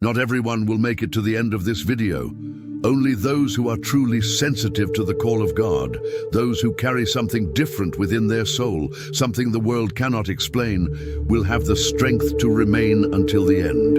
Not everyone will make it to the end of this video. Only those who are truly sensitive to the call of God, those who carry something different within their soul, something the world cannot explain, will have the strength to remain until the end.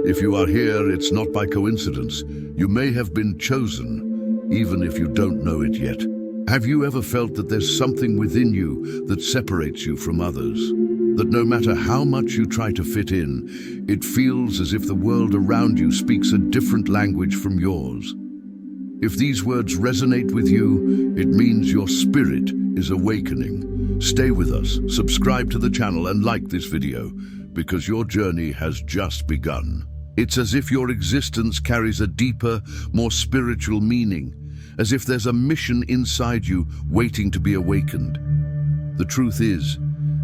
If you are here, it's not by coincidence. You may have been chosen, even if you don't know it yet. Have you ever felt that there's something within you that separates you from others? That no matter how much you try to fit in, it feels as if the world around you speaks a different language from yours. If these words resonate with you, it means your spirit is awakening. Stay with us, subscribe to the channel and like this video, because your journey has just begun. It's as if your existence carries a deeper, more spiritual meaning, as if there's a mission inside you waiting to be awakened. The truth is,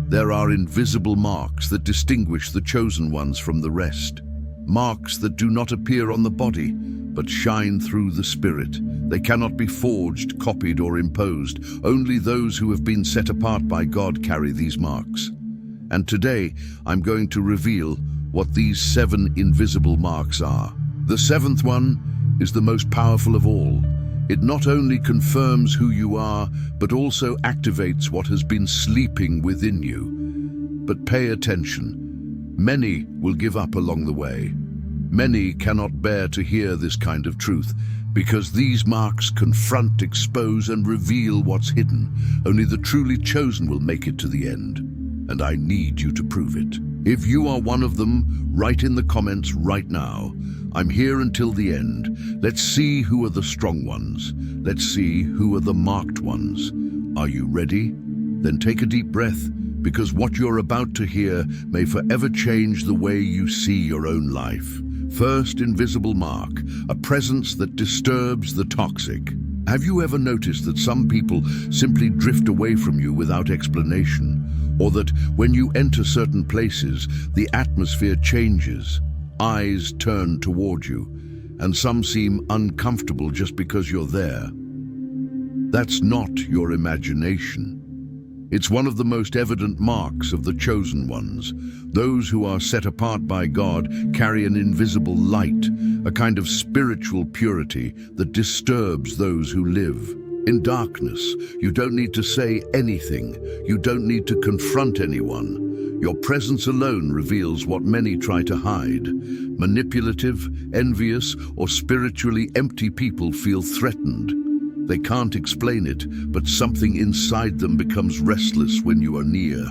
there are invisible marks that distinguish the chosen ones from the rest. Marks that do not appear on the body, but shine through the spirit. They cannot be forged, copied, or imposed. Only those who have been set apart by God carry these marks. And today, I'm going to reveal what these 7 invisible marks are. The 7th one is the most powerful of all. It not only confirms who you are, but also activates what has been sleeping within you. But pay attention. Many will give up along the way. Many cannot bear to hear this kind of truth, because these marks confront, expose, and reveal what's hidden. Only the truly chosen will make it to the end. And I need you to prove it. If you are one of them, write in the comments right now. I'm here until the end. Let's see who are the strong ones. Let's see who are the marked ones. Are you ready? Then take a deep breath, because what you're about to hear may forever change the way you see your own life. First invisible mark, a presence that disturbs the toxic. Have you ever noticed that some people simply drift away from you without explanation? Or that when you enter certain places, the atmosphere changes? Eyes turn toward you, and some seem uncomfortable just because you're there. That's not your imagination. It's one of the most evident marks of the chosen ones. Those who are set apart by God carry an invisible light, a kind of spiritual purity that disturbs those who live in darkness. You don't need to say anything. You don't need to confront anyone. Your presence alone reveals what many try to hide. Manipulative, envious, or spiritually empty people feel threatened. They can't explain it, but something inside them becomes restless when you are near.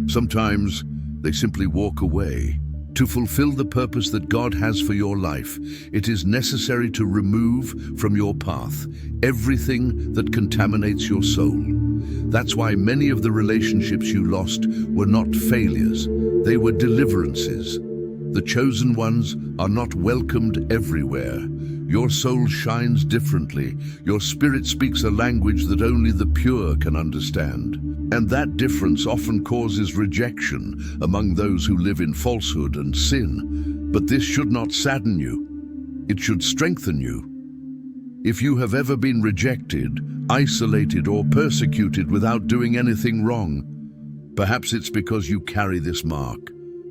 Sometimes they simply walk away. To fulfill the purpose that God has for your life, it is necessary to remove from your path everything that contaminates your soul. That's why many of the relationships you lost were not failures, they were deliverances. The chosen ones are not welcomed everywhere. Your soul shines differently. Your spirit speaks a language that only the pure can understand. And that difference often causes rejection among those who live in falsehood and sin. But this should not sadden you. It should strengthen you. If you have ever been rejected, isolated, or persecuted without doing anything wrong, perhaps it's because you carry this mark.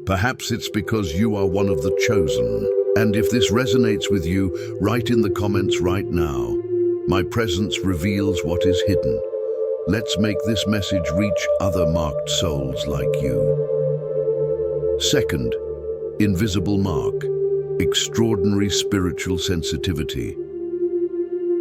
Perhaps it's because you are one of the chosen. And if this resonates with you, write in the comments right now. My presence reveals what is hidden. Let's make this message reach other marked souls like you. Second, invisible mark, extraordinary spiritual sensitivity.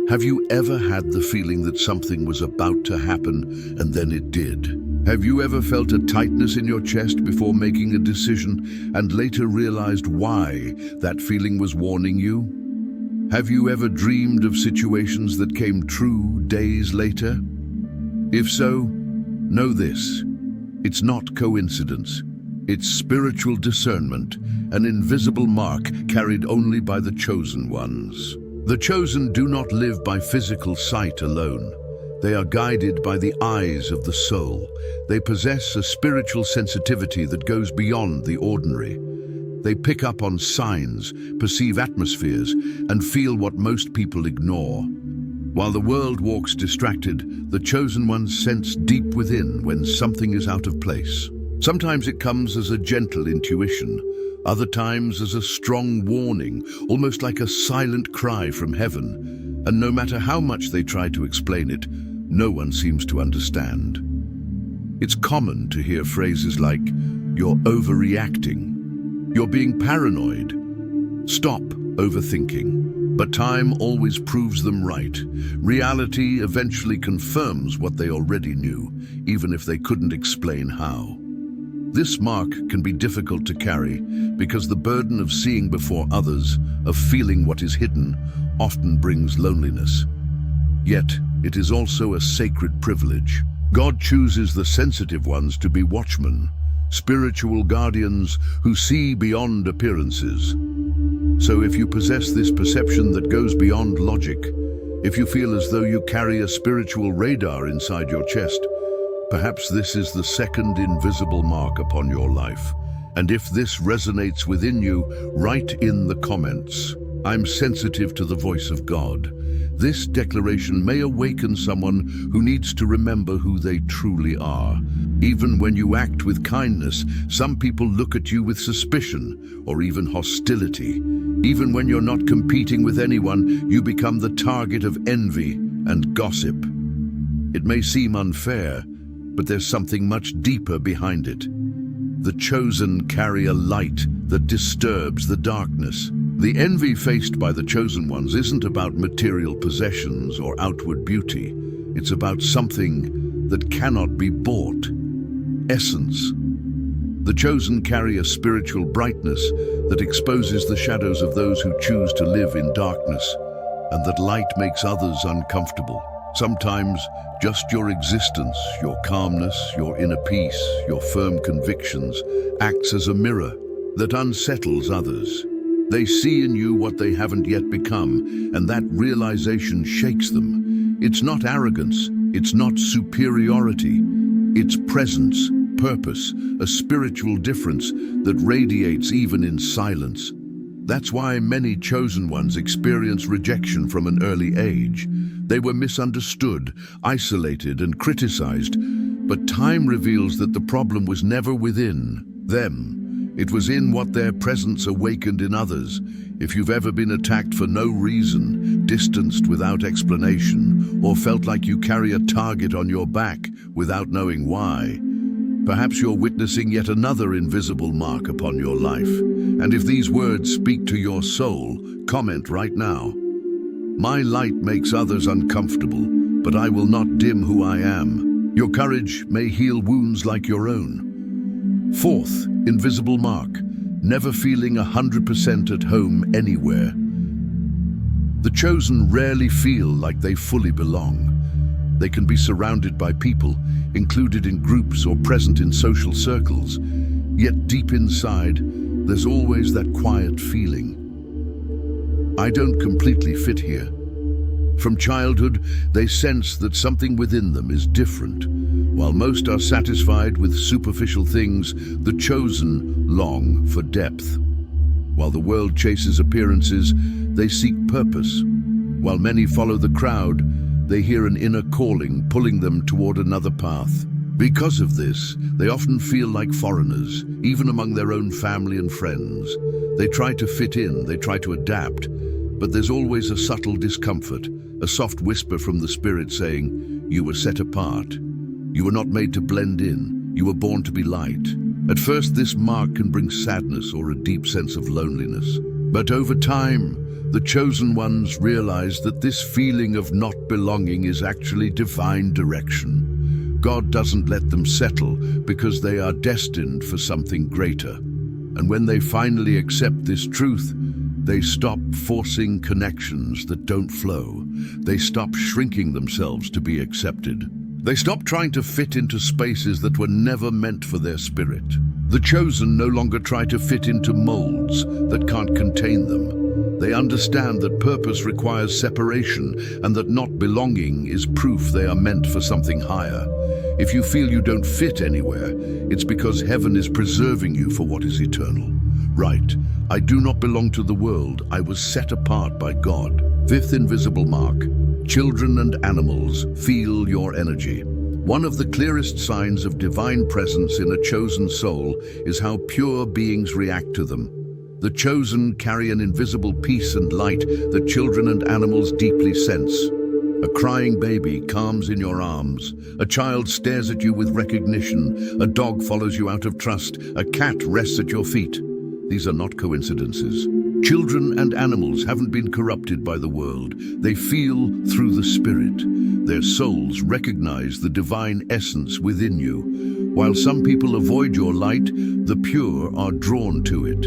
Have you ever had the feeling that something was about to happen and then it did? Have you ever felt a tightness in your chest before making a decision and later realized why that feeling was warning you? Have you ever dreamed of situations that came true days later? If so, know this: it's not coincidence. It's spiritual discernment, an invisible mark carried only by the chosen ones. The chosen do not live by physical sight alone. They are guided by the eyes of the soul. They possess a spiritual sensitivity that goes beyond the ordinary. They pick up on signs, perceive atmospheres, and feel what most people ignore. While the world walks distracted, the chosen ones sense deep within when something is out of place. Sometimes it comes as a gentle intuition, other times as a strong warning, almost like a silent cry from heaven. And no matter how much they try to explain it, no one seems to understand. It's common to hear phrases like, "You're overreacting," "You're being paranoid," "Stop overthinking." But time always proves them right. Reality eventually confirms what they already knew, even if they couldn't explain how. This mark can be difficult to carry because the burden of seeing before others, of feeling what is hidden, often brings loneliness. Yet, it is also a sacred privilege. God chooses the sensitive ones to be watchmen, spiritual guardians who see beyond appearances. So if you possess this perception that goes beyond logic, if you feel as though you carry a spiritual radar inside your chest, perhaps this is the second invisible mark upon your life. And if this resonates within you, write in the comments, "I'm sensitive to the voice of God." This declaration may awaken someone who needs to remember who they truly are. Even when you act with kindness, some people look at you with suspicion or even hostility. Even when you're not competing with anyone, you become the target of envy and gossip. It may seem unfair, but there's something much deeper behind it. The chosen carry a light that disturbs the darkness. The envy faced by the chosen ones isn't about material possessions or outward beauty. It's about something that cannot be bought. Essence. The chosen carry a spiritual brightness that exposes the shadows of those who choose to live in darkness, and that light makes others uncomfortable. Sometimes just your existence, your calmness, your inner peace, your firm convictions acts as a mirror that unsettles others. They see in you what they haven't yet become, and that realization shakes them. It's not arrogance, it's not superiority, it's presence, purpose, a spiritual difference that radiates even in silence. That's why many chosen ones experience rejection from an early age. They were misunderstood, isolated, and criticized, but time reveals that the problem was never within them. It was in what their presence awakened in others. If you've ever been attacked for no reason, distanced without explanation, or felt like you carry a target on your back without knowing why, perhaps you're witnessing yet another invisible mark upon your life. And if these words speak to your soul, comment right now. "My light makes others uncomfortable, but I will not dim who I am." Your courage may heal wounds like your own. Fourth, invisible mark, never feeling 100% at home anywhere. The chosen rarely feel like they fully belong. They can be surrounded by people, included in groups or present in social circles. Yet deep inside, there's always that quiet feeling. I don't completely fit here. From childhood, they sense that something within them is different. While most are satisfied with superficial things, the chosen long for depth. While the world chases appearances, they seek purpose. While many follow the crowd, they hear an inner calling pulling them toward another path. Because of this, they often feel like foreigners, even among their own family and friends. They try to fit in, they try to adapt, but there's always a subtle discomfort, a soft whisper from the spirit saying, "You were set apart. You were not made to blend in. You were born to be light." At first, this mark can bring sadness or a deep sense of loneliness. But over time, the chosen ones realize that this feeling of not belonging is actually divine direction. God doesn't let them settle because they are destined for something greater. And when they finally accept this truth, they stop forcing connections that don't flow. They stop shrinking themselves to be accepted. They stop trying to fit into spaces that were never meant for their spirit. The chosen no longer try to fit into molds that can't contain them. They understand that purpose requires separation and that not belonging is proof they are meant for something higher. If you feel you don't fit anywhere, it's because heaven is preserving you for what is eternal. Right, I do not belong to the world. I was set apart by God. Fifth invisible mark. Children and animals feel your energy. One of the clearest signs of divine presence in a chosen soul is how pure beings react to them. The chosen carry an invisible peace and light that children and animals deeply sense. A crying baby calms in your arms. A child stares at you with recognition. A dog follows you out of trust. A cat rests at your feet. These are not coincidences. Children and animals haven't been corrupted by the world. They feel through the Spirit. Their souls recognize the divine essence within you. While some people avoid your light, the pure are drawn to it.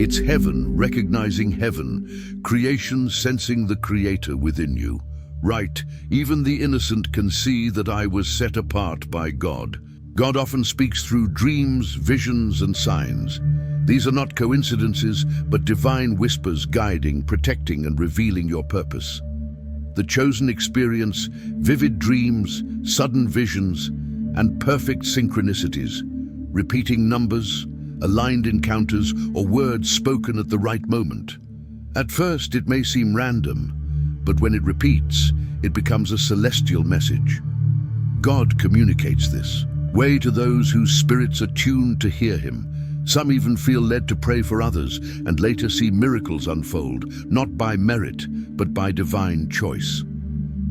It's heaven recognizing heaven, creation sensing the Creator within you. Right, even the innocent can see that I was set apart by God. God often speaks through dreams, visions, and signs. These are not coincidences, but divine whispers guiding, protecting, and revealing your purpose. The chosen experience vivid dreams, sudden visions, and perfect synchronicities, repeating numbers, aligned encounters, or words spoken at the right moment. At first, it may seem random, but when it repeats, it becomes a celestial message. God communicates this way to those whose spirits are tuned to hear Him. Some even feel led to pray for others and later see miracles unfold, not by merit, but by divine choice.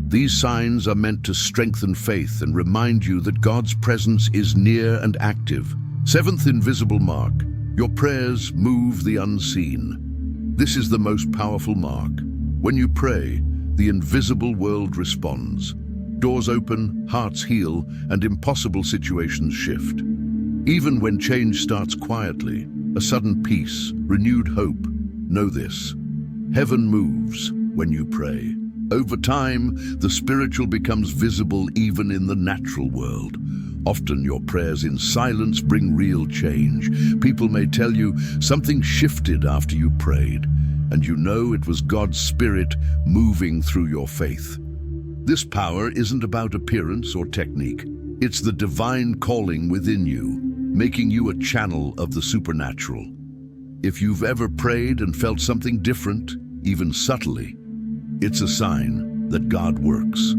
These signs are meant to strengthen faith and remind you that God's presence is near and active. Seventh invisible mark, your prayers move the unseen. This is the most powerful mark. When you pray, the invisible world responds. Doors open, hearts heal, and impossible situations shift. Even when change starts quietly, a sudden peace, renewed hope, know this: heaven moves when you pray. Over time, the spiritual becomes visible even in the natural world. Often your prayers in silence bring real change. People may tell you something shifted after you prayed, and you know it was God's Spirit moving through your faith. This power isn't about appearance or technique. It's the divine calling within you, making you a channel of the supernatural. If you've ever prayed and felt something different, even subtly, it's a sign that God works.